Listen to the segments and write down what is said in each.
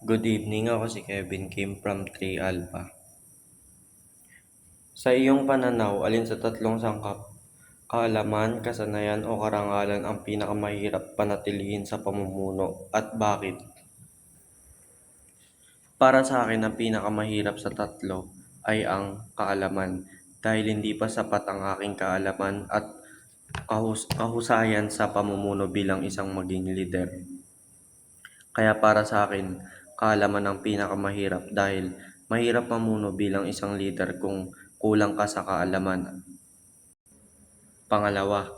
Good evening, ako si Kevin Kim from 3 Alpha. Sa iyong pananaw, alin sa tatlong sangkap, kaalaman, kasanayan o karangalan ang pinakamahirap panatilihin sa pamumuno at bakit? Para sa akin, ang pinakamahirap sa tatlo ay ang kaalaman dahil hindi pa sapat ang aking kaalaman at kahusayan sa pamumuno bilang isang maging leader. Kaya para sa akin, kaalaman ang pinakamahirap dahil mahirap mamuno bilang isang leader kung kulang ka sa kaalaman. Pangalawa,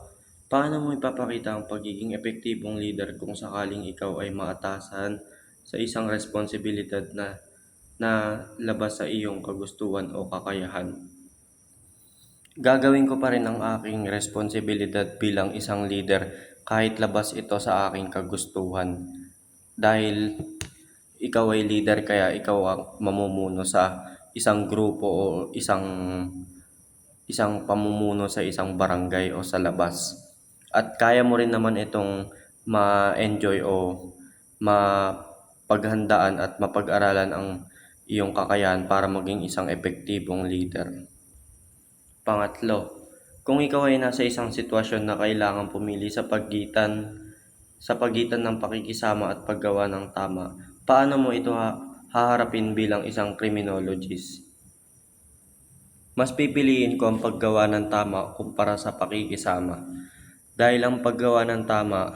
paano mo ipapakita ang pagiging epektibong leader kung sakaling ikaw ay maatasan sa isang responsibilidad na labas sa iyong kagustuhan o kakayahan? Gagawin ko pa rin ang aking responsibilidad bilang isang leader kahit labas ito sa aking kagustuhan. Dahil ikaw ay leader kaya ikaw ang mamumuno sa isang grupo o isang pamumuno sa isang barangay o sa labas. At kaya mo rin naman itong ma-enjoy o mapaghandaan at mapag-aralan ang iyong kakayahan para maging isang epektibong leader. Pangatlo, kung ikaw ay nasa isang sitwasyon na kailangan pumili sa pagitan ng pakikisama at paggawa ng tama, paano mo ito haharapin bilang isang criminologist? Mas pipiliin ko ang paggawa ng tama kumpara sa pakikisama. Dahil ang paggawa ng tama,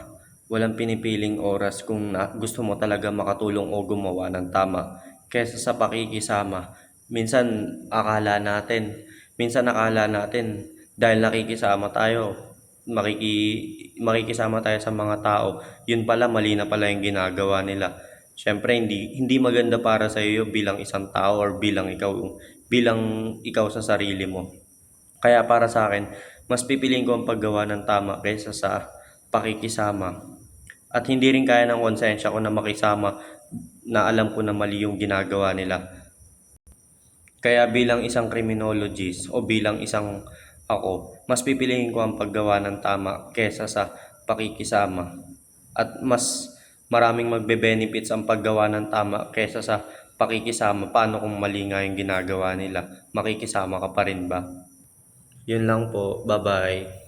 walang pinipiling oras kung gusto mo talaga makatulong o gumawa ng tama. Kesa sa pakikisama, minsan akala natin dahil nakikisama tayo, makikisama tayo sa mga tao, yun pala mali na pala yung ginagawa nila. Siyempre hindi maganda para sa iyo bilang isang tao or bilang ikaw sa sarili mo. Kaya para sa akin, mas pipiliin ko ang paggawa ng tama kaysa sa pakikisama. At hindi rin kaya ng konsensya ko na makisama na alam ko na mali yung ginagawa nila. Kaya bilang isang criminologist o bilang isang ako, mas pipiliin ko ang paggawa ng tama kaysa sa pakikisama. At mas maraming magbe-benefits ang paggawa ng tama kaysa sa pakikisama. Paano kung mali nga yung ginagawa nila? Makikisama ka pa rin ba? Yun lang po. Bye-bye.